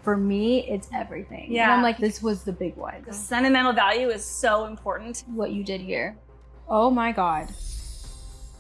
for me, it's everything. Yeah. And I'm like, this was the big one. The sentimental value is so important. What you did here. Oh my God.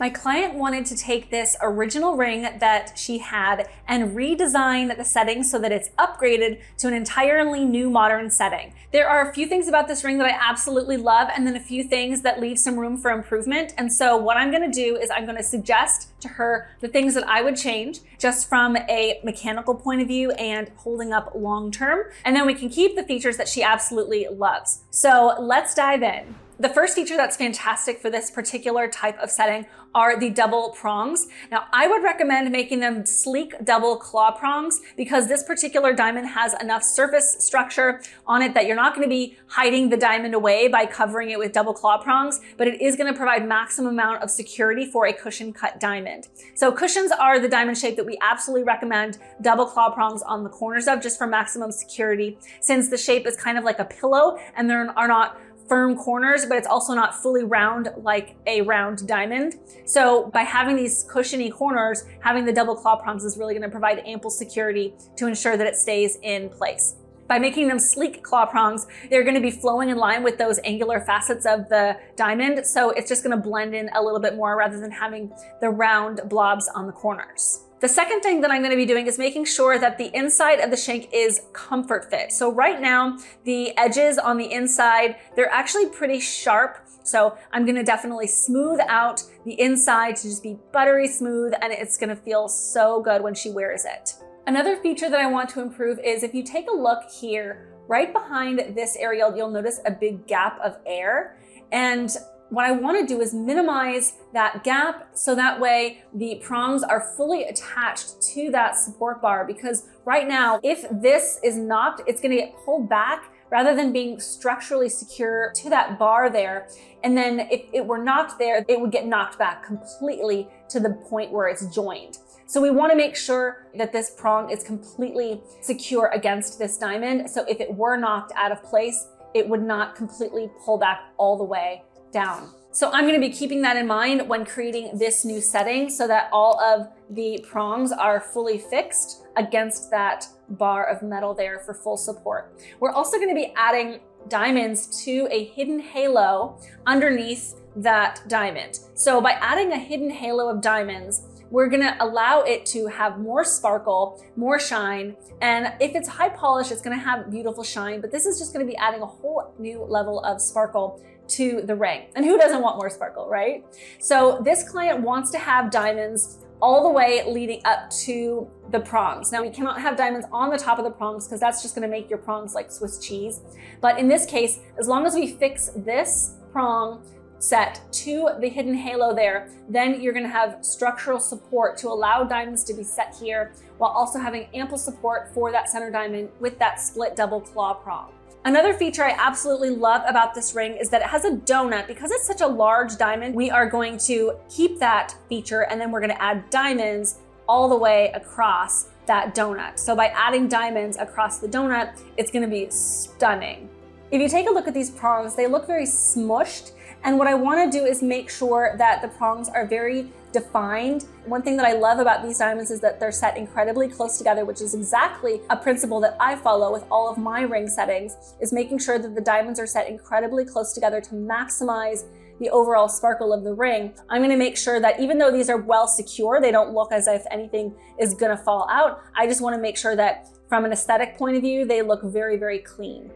My client wanted to take this original ring that she had and redesign the settings so that it's upgraded to an entirely new modern setting. There are a few things about this ring that I absolutely love, and then a few things that leave some room for improvement. And so what I'm gonna do is I'm gonna suggest to her the things that I would change just from a mechanical point of view and holding up long term. And then we can keep the features that she absolutely loves. So let's dive in. The first feature that's fantastic for this particular type of setting are the double prongs. Now, I would recommend making them sleek double claw prongs because this particular diamond has enough surface structure on it that you're not going to be hiding the diamond away by covering it with double claw prongs, but it is going to provide maximum amount of security for a cushion cut diamond. So cushions are the diamond shape that we absolutely recommend double claw prongs on the corners of, just for maximum security, since the shape is kind of like a pillow and there are not firm corners, but it's also not fully round like a round diamond. So by having these cushiony corners, having the double claw prongs is really going to provide ample security to ensure that it stays in place. By making them sleek claw prongs, they're going to be flowing in line with those angular facets of the diamond. So it's just going to blend in a little bit more rather than having the round blobs on the corners. The second thing that I'm going to be doing is making sure that the inside of the shank is comfort fit. So right now, the edges on the inside, they're actually pretty sharp. So I'm going to definitely smooth out the inside to just be buttery smooth, and it's going to feel so good when she wears it. Another feature that I want to improve is if you take a look here, right behind this area, you'll notice a big gap of air. And what I want to do is minimize that gap so that way the prongs are fully attached to that support bar, because right now, if this is knocked, it's going to get pulled back rather than being structurally secure to that bar there. And then if it were knocked there, it would get knocked back completely to the point where it's joined. So we want to make sure that this prong is completely secure against this diamond. So if it were knocked out of place, it would not completely pull back all the way down. So I'm going to be keeping that in mind when creating this new setting so that all of the prongs are fully fixed against that bar of metal there for full support. We're also going to be adding diamonds to a hidden halo underneath that diamond. So by adding a hidden halo of diamonds, we're gonna allow it to have more sparkle, more shine, and if it's high polish, it's gonna have beautiful shine, but this is just gonna be adding a whole new level of sparkle to the ring. And who doesn't want more sparkle, right? So this client wants to have diamonds all the way leading up to the prongs. Now, we cannot have diamonds on the top of the prongs because that's just gonna make your prongs like Swiss cheese. But in this case, as long as we fix this prong set to the hidden halo there, then you're going to have structural support to allow diamonds to be set here while also having ample support for that center diamond with that split double claw prong. Another feature I absolutely love about this ring is that it has a donut. Because it's such a large diamond, we are going to keep that feature and then we're going to add diamonds all the way across that donut. So by adding diamonds across the donut, it's going to be stunning. If you take a look at these prongs, they look very smushed. And what I want to do is make sure that the prongs are very defined. One thing that I love about these diamonds is that they're set incredibly close together, which is exactly a principle that I follow with all of my ring settings, is making sure that the diamonds are set incredibly close together to maximize the overall sparkle of the ring. I'm going to make sure that even though these are well secure, they don't look as if anything is going to fall out. I just want to make sure that from an aesthetic point of view, they look very, very clean.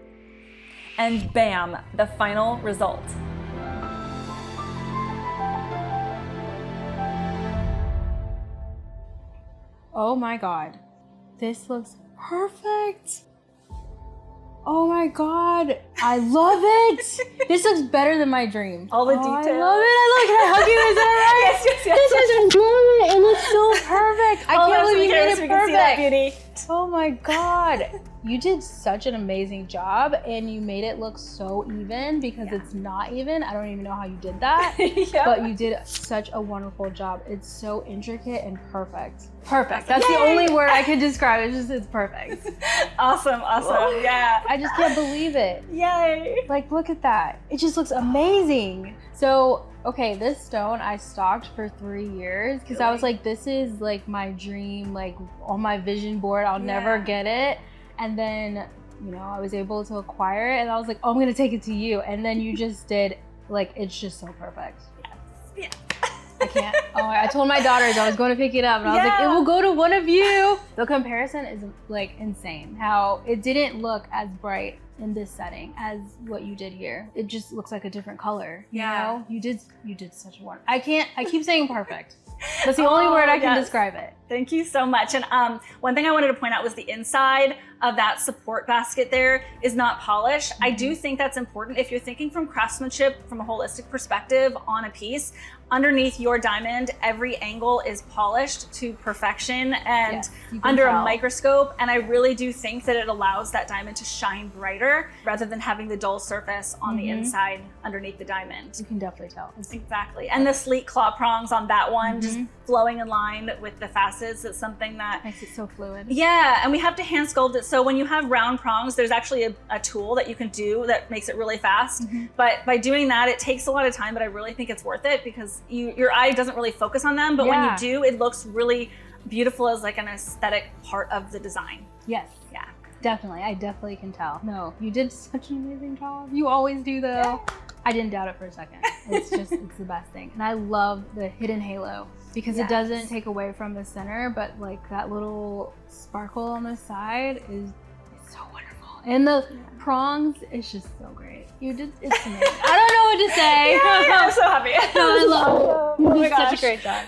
And bam, the final result. Oh my God, this looks perfect. Oh my God, I love it. This looks better than my dream. All the details. I love it. Can I hug you? Is that right? Yes. This is brilliant. It looks so perfect. I can't believe you made it we can see that beauty. Oh my God. You did such an amazing job and you made it look so even because it's not even. I don't even know how you did that, but you did such a wonderful job. It's so intricate and perfect. Perfect. That's the only word I could describe. It's perfect. Awesome. Yeah. I just can't believe it. Yay. Like, look at that. It just looks amazing. So, okay, this stone I stalked for 3 years because I was like, this is like my dream, like on my vision board. I'll never get it. And then, you know, I was able to acquire it and I was like, oh, I'm gonna take it to you. And then you just did, like, it's just so perfect. Yes. I can't. Oh, I told my daughters I was going to pick it up and I was like, it will go to one of you. The comparison is like insane. How it didn't look as bright in this setting as what you did here. It just looks like a different color. You know? You did such a wonderful. I keep saying perfect. That's the only word I can describe it. Thank you so much. And one thing I wanted to point out was the inside of that support basket there is not polished. I do think that's important. If you're thinking from craftsmanship, from a holistic perspective on a piece, underneath your diamond, every angle is polished to perfection and under a microscope. And I really do think that it allows that diamond to shine brighter rather than having the dull surface on the inside underneath the diamond. You can definitely tell. Exactly. And the sleek claw prongs on that one, just flowing in line with the facets. It's something that makes it so fluid. Yeah, and we have to hand sculpt it. So when you have round prongs, there's actually a tool that you can do that makes it really fast. But by doing that, it takes a lot of time, but I really think it's worth it because your eye doesn't really focus on them. But when you do, it looks really beautiful as like an aesthetic part of the design. Yes. Yeah. Definitely. I definitely can tell. No, you did such an amazing job. You always do though. Yeah. I didn't doubt it for a second. It's just, it's the best thing. And I love the hidden halo because it doesn't take away from the center, but like that little sparkle on the side is so wonderful. And the prongs, it's just so great. You did, it's amazing. I don't know what to say. I'm so happy. I love it. You did such a great job.